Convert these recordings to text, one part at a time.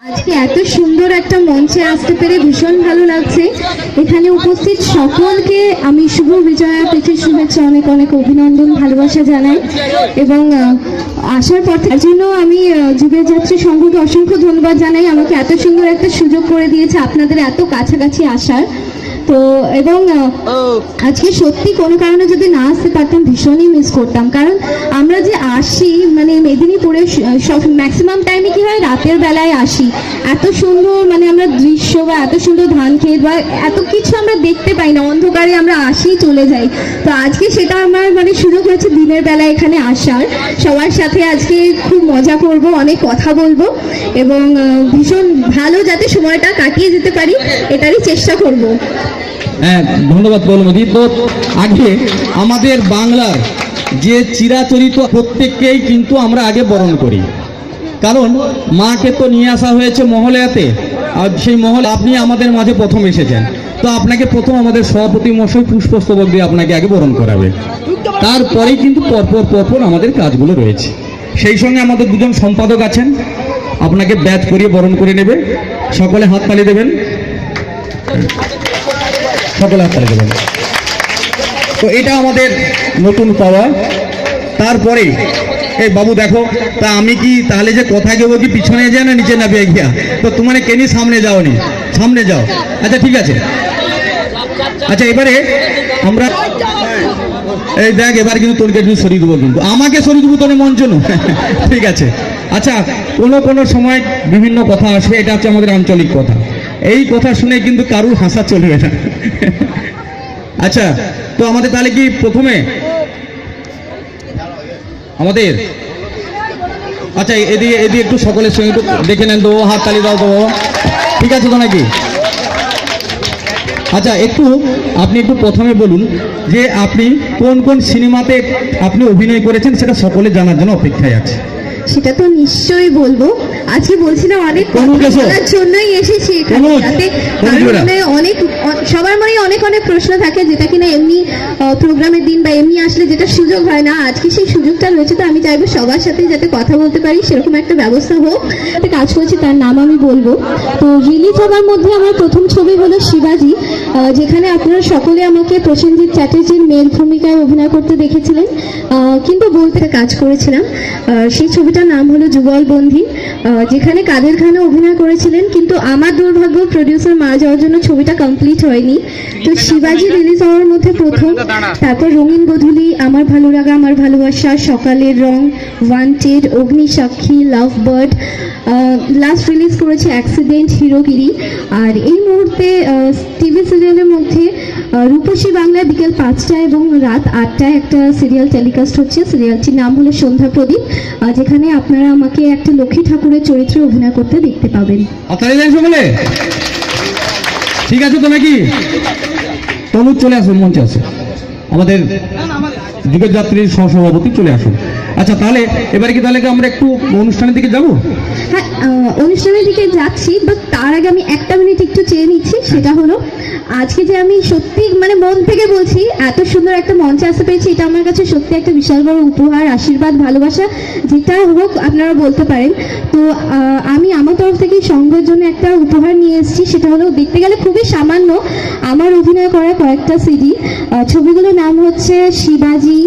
আজকে এত সুন্দর একটা মঞ্চে আসতে পেরে ভীষণ ভালো লাগছে। এখানে উপস্থিত সকলকে আমি শুভ বিজয়া তিথির শুভেচ্ছা, অনেক অনেক অভিনন্দন, ভালোবাসা জানাই। এবং আসার পর তার জন্য আমি যুগের যাত্রী সংঘকে অসংখ্য ধন্যবাদ জানাই, আমাকে এত সুন্দর একটা সুযোগ করে দিয়েছে আপনাদের এত কাছাকাছি আসার। তো এবং আজকে সত্যি কোনো কারণে যদি না আসতে পারতাম ভীষণই মিস করতাম, কারণ আমরা যে আসি মানে মেদিনীপুরে সব ম্যাক্সিমাম টাইমে কি হয় রাতের বেলায় আসি, এত সুন্দর মানে আমরা দৃশ্য বা এত সুন্দর ধান ক্ষেত বা এত কিছু আমরা দেখতে পাই না, অন্ধকারে আমরা আসি চলে যাই। তো আজকে সেটা আমার মানে সুযোগ হয়েছে দিনের বেলায় এখানে আসার, সবার সাথে আজকে খুব মজা করব, অনেক কথা বলবো এবং ভীষণ ভালো যাতে সময়টা কাটিয়ে যেতে পারি এটারই চেষ্টা করব। হ্যাঁ, ধন্যবাদ বলমদি। তো আগে আমাদের বাংলার যে চিরাচরিত প্রত্যেককেই কিন্তু আমরা আগে বরণ করি, কারণ মাকে তো নিয়ে আসা হয়েছে মহলেয়াতে, আর সেই মহলে আপনি আমাদের মাঝে প্রথম এসেছেন, তো আপনাকে প্রথম আমাদের সভাপতি মশাই পুষ্পস্তবক দিয়ে আপনাকে আগে বরণ করাবে, তারপরেই কিন্তু পরপর আমাদের কাজগুলো রয়েছে। সেই সঙ্গে আমাদের দুজন সম্পাদক আছেন, আপনাকে ব্যাচ করিয়ে বরণ করে নেবে। সকলে হাততালি দেবেন, সকলে হাততালি দেবেন। তো এটা আমাদের নতুন পাওয়া। তারপরে এই বাবু দেখো, তা আমি কি তাহলে যে কোথায় যাবো, কি পিছনে যায় না নিচে নামিয়ে গিয়া, তো তোমার কেনি সামনে যাওনি, সামনে যাও। আচ্ছা ঠিক আছে, আচ্ছা এবারে আমরা এই দেখ, এবার কিন্তু তোরকে একটু সরিয়ে দেবো, কিন্তু আমাকে সরিয়ে দেবো তোর মঞ্চ না। ঠিক আছে। আচ্ছা, কোনো সময় বিভিন্ন কথা আসবে, এটা হচ্ছে আমাদের আঞ্চলিক কথা, এই কথা শুনে কিন্তু কারুর হাসা চলবে না। আচ্ছা, তো আমাদের তাহলে কি প্রথমে আমাদের আচ্ছা এদিকে একটু সকলের সঙ্গে একটু দেখে নেন তো, হাত তালি দাও তো, ঠিক আছে তো নাকি? আচ্ছা, আপনি একটু প্রথমে বলুন যে আপনি কোন সিনেমাতে আপনি অভিনয় করেছেন, সেটা সকলে জানার জন্য অপেক্ষায় আছে। সেটা তো নিশ্চয়ই বলবো, আজকে বলছিলাম অনেক কথার জন্যই এসেছি এখানে, যাতে অনেক সবার মনে অনেক অনেক প্রশ্ন থাকে যেটা কিনা এমনি প্রোগ্রামের দিন বা এমনি আসলে যেটা সুযোগ হয় না, আজকে সেই সুযোগটা রয়েছে। তো আমি চাইবো সবার সাথে যাতে কথা বলতে পারি সেরকম একটা ব্যবস্থা হোক। কাজ করছি, তার নাম আমি বলবো। তো রিলিজ হওয়ার মধ্যে আমার প্রথম ছবি হলো শিবাজি, যেখানে আপনারা সকলে আমাকে প্রসেনজিৎ চ্যাটার্জির মেয়ের ভূমিকায় অভিনয় করতে দেখেছিলেন, কিন্তু বলতে কাজ করেছিলাম। সেই ছবিটার নাম হলো যুগলবন্দী, যেখানে কাদের খানও অভিনয় করেছিলেন, কিন্তু আমার দুর্ভাগ্য প্রডিউসার মারা যাওয়ার জন্য ছবিটা কমপ্লিট হয়নি। তো শিবাজি রিলিজ হওয়ার মধ্যে প্রথম, তারপর রঙিন গোধূলি, আমার ভালো লাগা আমার ভালোবাসা, সকালের রং, wanted, Agnisakshi, love bird, last release করেছে অ্যাক্সিডেন্ট, হিরোগিরি। আর এই মুহূর্তে টিভি সিরিয়ালের মধ্যে রূপসী বাংলায় বিকেল 5টায় এবং রাত 8টায় একটা সিরিয়াল টেলিকাস্ট হচ্ছে, সিরিয়ালটির নাম হলো সন্ধ্যা প্রদীপ, যেখানে আপনারা আমাকে একটা লক্ষ্মী ঠাকুরের চরিত্রে অভিনয় করতে দেখতে পাবেন। ঠিক আছে তো নাকি? তনুজ চলে আসুন, মঞ্চে আছে আমাদের যুগের যাত্রীর সহসভাপতি, চলে আসুন। আচ্ছা, তাহলে এবারে কি তাহলে আমরা একটু অনুষ্ঠানের দিকে যাব? হ্যাঁ, অনুষ্ঠানের দিকে যাচ্ছি, বাট তার আগে আমি একটা মিনিট একটু চেয়ে নিচ্ছি। সেটা হলো আজকে যে আমি সত্যি মানে মন থেকে বলছি, এত সুন্দর একটা মঞ্চে আসতে পেরেছি, এটা আমার কাছে সত্যি একটা বিশাল বড় উপহার, আশীর্বাদ, ভালোবাসা, যেটা হোক আপনারা বলতে পারেন। তো আমি আমার তরফ থেকে সংঘের জন্য একটা উপহার নিয়ে এসেছি, সেটা হলো দেখতে গেলে খুবই সামান্য, আমার অভিনয় করা কয়েকটা সিডি। ছবিগুলোর নাম হচ্ছে শিবাজি,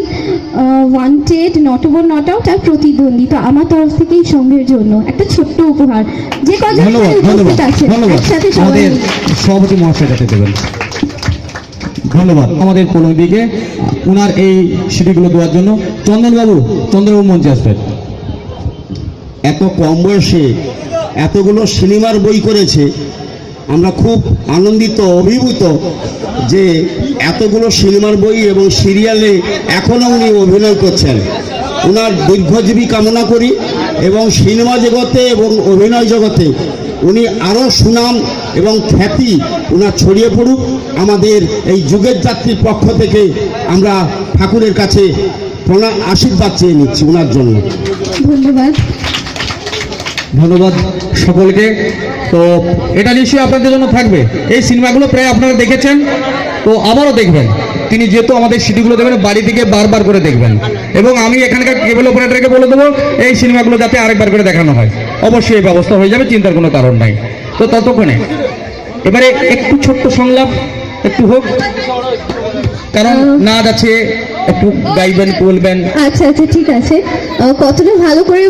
wanted, not over not out আর প্রতিদ্বন্দ্বী। তো আমার তরফ থেকে এই সংঘের জন্য একটা ছোট্ট উপহার, যে কজন উপস্থিত আছে একসাথে সবাই সভাপতি মহাশয়টাকে দেবেন। ধন্যবাদ আমাদের প্রণবীকে ওনার এই সিডিগুলো দেওয়ার জন্য। চন্দনবাবু মঞ্চে আসবেন। এত কম বয়সে এতগুলো সিনেমার বই করেছে, আমরা খুব আনন্দিত, অভিভূত যে এতগুলো সিনেমার বই এবং সিরিয়ালে এখনও উনি অভিনয় করছেন। ওনার দীর্ঘজীবী কামনা করি এবং সিনেমা জগতে এবং অভিনয় জগতে উনি আরও সুনাম এবং খ্যাতি ওনার ছড়িয়ে পড়ুক। আমাদের এই যুগের যাত্রীর পক্ষ থেকে আমরা ঠাকুরের কাছে আশীর্বাদ চেয়ে নিচ্ছি ওনার জন্য। ধন্যবাদ সকলকে। তো এটা নিশ্চয়ই আপনাদের জন্য থাকবে। এই সিনেমাগুলো প্রায় আপনারা দেখেছেন, তো আবারও দেখবেন। তিনি যেহেতু আমাদের সিডিগুলো দেবেন, বাড়ি থেকে বারবার করে দেখবেন, এবং আমি এখানকার কেবল অপারেটরকে বলে দেবো এই সিনেমাগুলো যাতে আরেকবার করে দেখানো হয়। অবশ্যই এই ব্যবস্থা হয়ে যাবে, চিন্তার কোনো কারণ নাই। তো ততক্ষণে এবারে একটু ছোট্ট সংলাপ একটু হোক, কারণ নাচ আছে, একটু গাইবেন, বলবেন। আচ্ছা আচ্ছা, ঠিক আছে। কতটা ভালো করে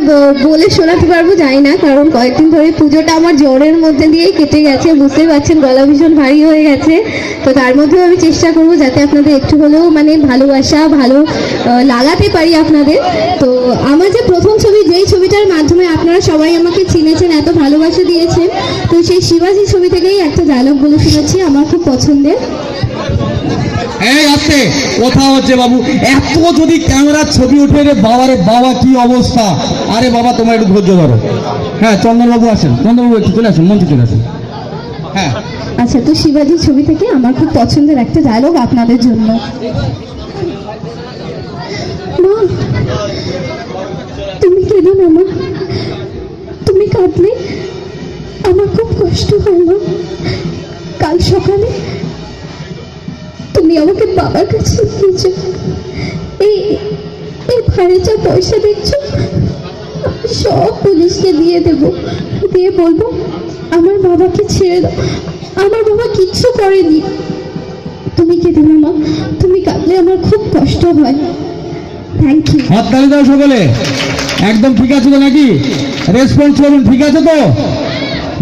বলে শোনাতে পারবো জানি না, কারণ কয়েকদিন ধরে পুজোটা আমার জ্বরের মধ্যে দিয়েই কেটে গেছে, বুঝতেই পারছেন গলা ভীষণ ভারী হয়ে গেছে। তো তার মধ্যেও আমি চেষ্টা করবো যাতে আপনাদের একটু হলেও মানে ভালোবাসা ভালো লাগাতে পারি আপনাদের। তো আমার যে প্রথম ছবি, যেই ছবিটার মাধ্যমে আপনারা সবাই আমাকে চিনেছেন, এত ভালোবাসা দিয়েছেন, তো সেই শিবাজি ছবি থেকেই একটা ডায়লগ বলে শোনাচ্ছি, আমার খুব পছন্দের। এই আসতে কথা হচ্ছে বাবু, এত যদি ক্যামেরার ছবি উঠে রে বাবা, রে বাবা কি অবস্থা। আরে বাবা তোমার একটু ধৈর্য ধরো। হ্যাঁ চন্দনবাবু আসেন, চন্দনবাবু একটু চলে আসুন, মঞ্চে চলে আসুন। হ্যাঁ আচ্ছা, তো শিবাজি ছবি থেকে আমার খুব পছন্দের একটা ডায়লগ আপনাদের জন্য। মা, তুমি কেঁদো না মা, তুমি কাঁদলে আমার খুব কষ্ট হয় মা। কাল সকালে তুমি আমাকে বাবার কাছে দিয়েছ, এই এই ভাড়ে যা পয়সা দেখছো সব পুলিশকে দিয়ে দেবো, দিয়ে বলবো আমার বাবাকে ছেড়ে দাও, আমার বাবা কিচ্ছু করেনি। তুমি কেঁদো না মা, তুমি কাঁদলে আমার খুব কষ্ট হয়। Thank you. হাত তালি দাও সকলে। একদম ঠিক আছে তো নাকি? রেসপন্স করুন, ঠিক আছে তো?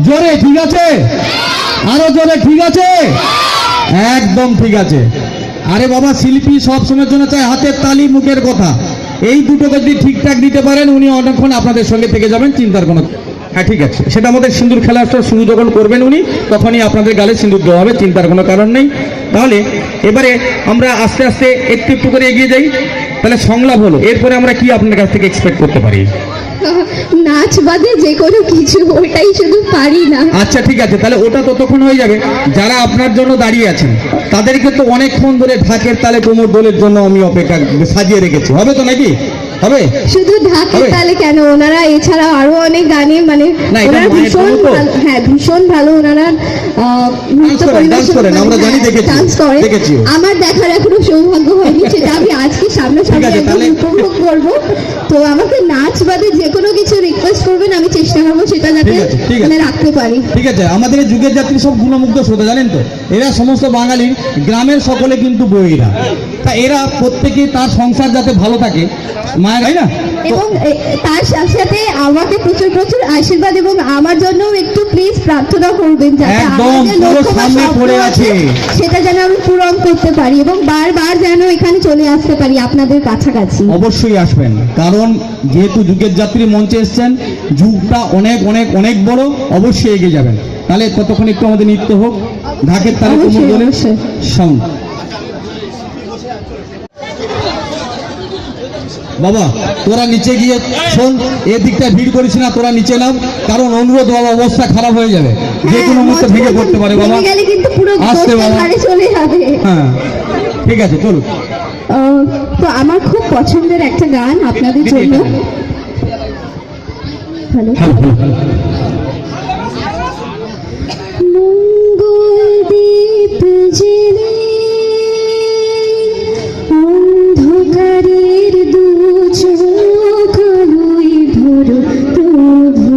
জোরে ঠিক আছে, আরো জোরে ঠিক আছে, একদম ঠিক আছে। আরে বাবা, শিল্পী সব সময়ের জন্য চায় হাতের তালি, মুখের কথা, এই দুটোকে যদি ঠিকঠাক দিতে পারেন উনি অনেকক্ষণ আপনাদের সঙ্গে থেকে যাবেন, চিন্তার কোনো। হ্যাঁ ঠিক আছে, সেটা আমাদের সিঁদুর খেলাটা শুরু যখন করবেন উনি, তখনই আপনাদের গালে সিঁদুর দেওয়া হবে, চিন্তার কোনো কারণ নেই। তাহলে এবারে আমরা আস্তে আস্তে একটু একটু করে এগিয়ে যাই। তাহলে সংলাপ হলো, এরপরে আমরা কি আপনার কাছ থেকে এক্সপেক্ট করতে পারি? নাচ বাদে যে কোনো কিছু, ওটাই শুধু পারি না। আচ্ছা ঠিক আছে, তাহলে ওটা ততক্ষণ হয়ে যাবে। যারা আপনার জন্য দাঁড়িয়ে আছেন তাদেরকে তো অনেকক্ষণ ধরে ঢাকের তালে কোমর দোলের জন্য আমি অপেক্ষা সাজিয়ে রেখেছি, হবে তো নাকি? হবে। শুধু ঢাকের হবে? তালে কেন, ওনারা এছাড়াও আরো অনেক গানে মানে না, এটা ওনারা মায়ের ভীষণ জন্য তো। ভালো, হ্যাঁ ভীষণ ভালো ওনারা নৃত্য করেন, পরিবেশন dance করেন, আমরা জানি, হ্যাঁ, দেখেছি, dance করেন। দেখেছি। আমার দেখার এখনো সৌভাগ্য হয়নি, সেটা আমি আজকে সামনাসামনি ঠিক আছে, একদম তাহলে- উপভোগ করবো। তো আমাকে নাচ বাদে যে কোনো কিছু রিকোয়েস্ট করবেন, আমি চেষ্টা করবো সেটা যাতে ঠিক আছে, ঠিক আছে। মানে রাখতে পারি। ঠিক আছে, আমাদের এই যুগের যাত্রী সব গুণমুগ্ধ শ্রোতা, জানেন তো? এরা সমস্ত বাঙালির গ্রামের সকলে কিন্তু বইরা, তা এরা প্রত্যেকে তার সংসার যাতে ভালো থাকে, মায়ের, তাই না? এবং তার সাথে সাথে আমাকে প্রচুর প্রচুর আশীর্বাদ এবং আমার জন্য একটু প্লিজ প্রার্থনা করবেন, যাতে একদম, আমার যে পুরো লক্ষ্য বা সামনে স্বপ্ন পড়ে আছে আছে। সেটা যেন আমি পূরণ করতে পারি এবং বারবার যেন এখানে চলে আসতে পারি আপনাদের কাছাকাছি। অবশ্যই আসবেন, কারণ যেহেতু যুগের যাত্রী মঞ্চে এসছেন, যুগটা অনেক অনেক অনেক বড়, অবশ্যই এগিয়ে যাবেন। তাহলে ততক্ষণ একটু আমাদের নৃত্য হোক, ঢাকের তালে কোমর অবশ্যই, দোলে অবশ্যই। সাউন্ড। বাবা তোরা নিচে গিয়ে শোন, এদিকটা ভিড় করিস না, তোরা নিচে নাম, কারণ অনুরোধ বাবা, অবস্থা খারাপ হয়ে যাবে, যে কোনো মুহূর্তে মঞ্চ ভেঙে পড়তে পারে বাবা। ভেঙে গেলে কিন্তু পুরো আসতে দোষটা বাবা। ঘাড়ে চলে যাবে। হ্যাঁ ঠিক আছে, চলুন। তো আমার খুব পছন্দের একটা গান আপনাদের জন্য। হ্যালো, মঙ্গলদীপ জেলে অন্ধকারের দু চোখ আলোয় ভরো প্রভু,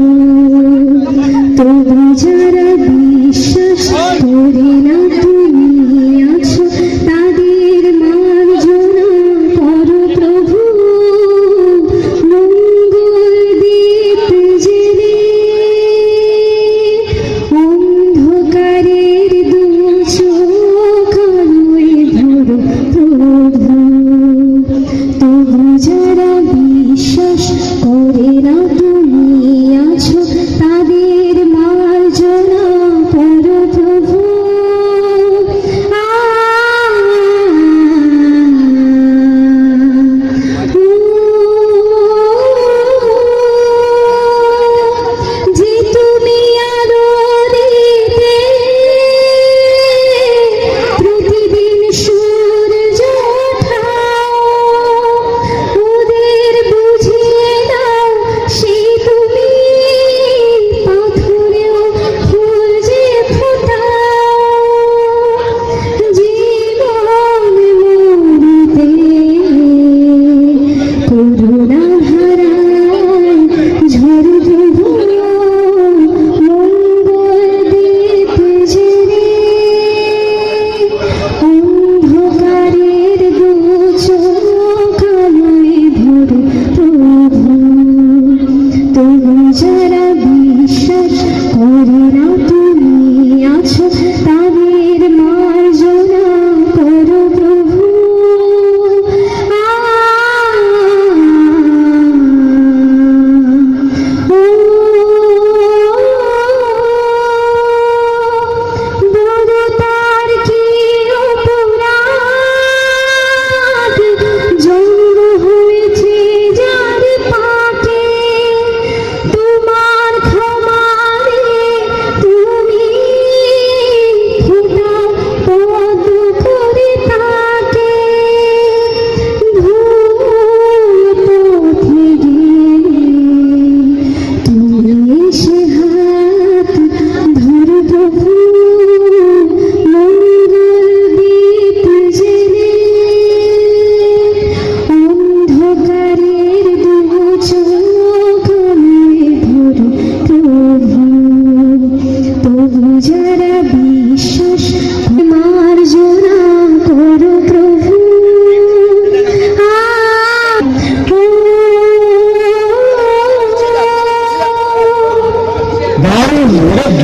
তবু যারা বিশ্বাস করে না তুমি আছো, তাদের মার্জনা করো প্রভু। মঙ্গলদীপ জেলে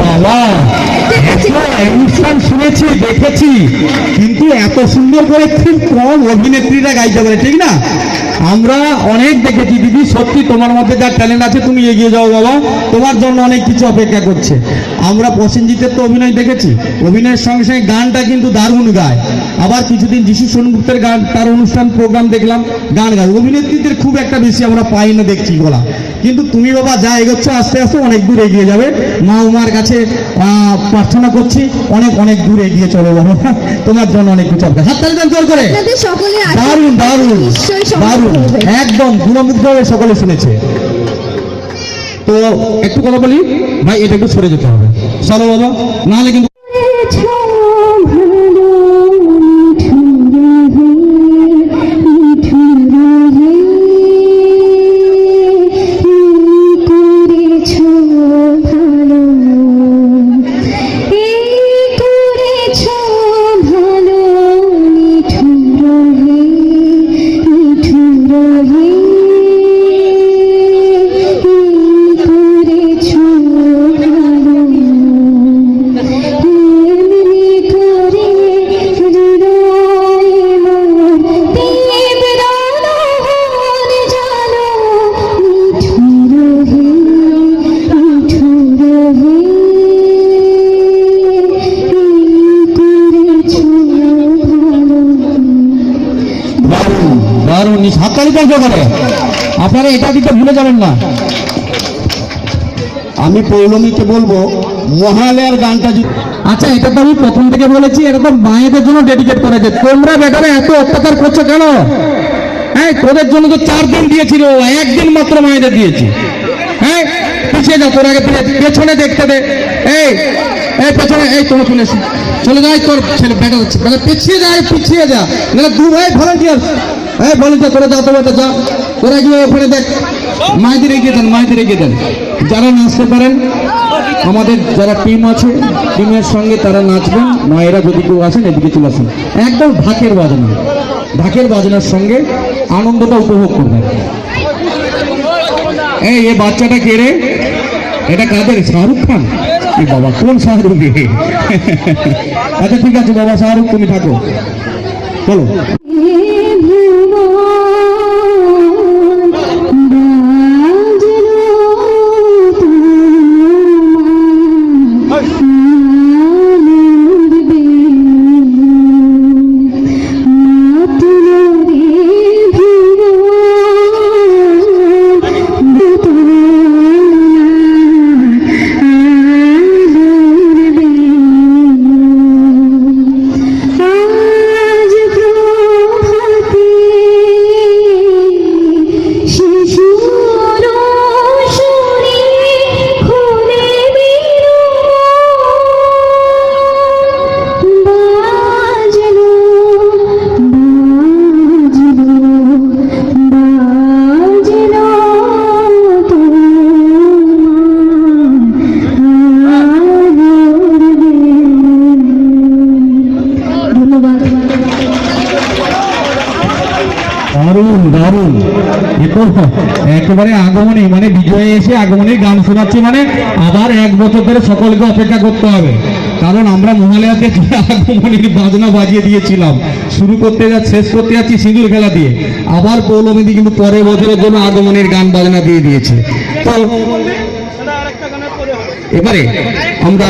বাবা, এত অনুষ্ঠান শুনেছি দেখেছি, কিন্তু এত সুন্দর করে খুব কম অভিনেত্রীরা গাইতে পারে, ঠিক না? আমরা অনেক দেখেছি দিদি, সত্যি তোমার মধ্যে যা ট্যালেন্ট আছে তুমি এগিয়ে যাও বাবা, তোমার জন্য অনেক কিছু অপেক্ষা করছে। আমরা প্রসেনজিতের তো অভিনয় দেখেছি, অভিনয়ের সঙ্গে সঙ্গে গানটা কিন্তু দারুণ গায়। আবার কিছুদিন যিশু সেনগুপ্তের গান, তার অনুষ্ঠান প্রোগ্রাম দেখলাম, গান গায়। অভিনেত্রীদের খুব একটা বেশি আমরা পাই না দেখছি বলা, কিন্তু তুমি বাবা যা এগোচ্ছ আস্তে আস্তে অনেক দূর এগিয়ে যাবে। মা উমার কাছে প্রার্থনা করছি অনেক অনেক দূর এগিয়ে চলো বাবা, তোমার জন্য অনেক কিছু হবে। হাততালি দেন জোর করে। আপনাদের সকলে দারুণ দারুণ নিশ্চয়ই সম্মান দারুণ, করবে। একদম গুণমুগ্ধ হয়ে সকলে শুনেছে। তো একটু কথা বলি ভাই, এটা একটু সরে যেতে হবে, চলো বাবা, নাহলে কিন্তু দারুণ হাততালি দেন জোর করে। আপনারা এটা দিতে ভুলে যাবেন না। আমি পৌলমীকে বলবো মহালয়ার গানটা আচ্ছা, এটা তো আমি প্রথম থেকে বলেছি, এটা তো মায়েদের জন্য ডেডিকেট করেছে। তোমরা বেটারা এত অত্যাচার করছো কেন? হ্যাঁ, তোদের জন্য তো 4 দিন দিয়েছিল, 1 দিন মাত্র মায়েদের দিয়েছি। হ্যাঁ, পিছিয়ে যাও, তোর আগে পেছনে দেখতে দে। এই এই পেছনে, এই তোমার চলে এসো, চলে যায় তোর ছেলে বেটা হচ্ছে, পিছিয়ে যায়, পিছিয়ে যা, না 2 ভাই ভলান্টিয়ার, এই ভলান্টিয়ার তোরা যা, তোরা যা, তোরা গিয়ে ওখানে দেখ, মায়েদের এগিয়ে দেন, মায়েদের এগিয়ে দেন। যারা নাচতে পারেন, আমাদের যারা টিম আছে, টিমের সঙ্গে তারা নাচবেন। মায়েরা যদি কেউ আসেন এদিকে চলে আসেন, একদম ঢাকের বাজনা, ঢাকের বাজনার সঙ্গে আনন্দটা উপভোগ করবেন। এই বাচ্চাটা কে রে? এটা কাদের? শাহরুখ খান? এই বাবা, কোন শাহরুখ? আচ্ছা ঠিক আছে বাবা, শাহরুখ তুমি থাকো, চলো। দারুণ দারুণ, একেবারে আগমনী, মানে বিজয়ে এসে আগমনীর গান শোনাচ্ছি, মানে আবার 1 বছর ধরে সকলকে অপেক্ষা করতে হবে, কারণ আমরা মহালয়াতে আগমনীর বাজনা বাজিয়ে দিয়েছিলাম। শুরু করতে শেষ করতে যাচ্ছি সিঁদুর খেলা দিয়ে, আবার পৌলমীদি কিন্তু পরের বছরের জন্য আগমনীর গান বাজনা দিয়ে দিয়েছে। তো এবারে আমরা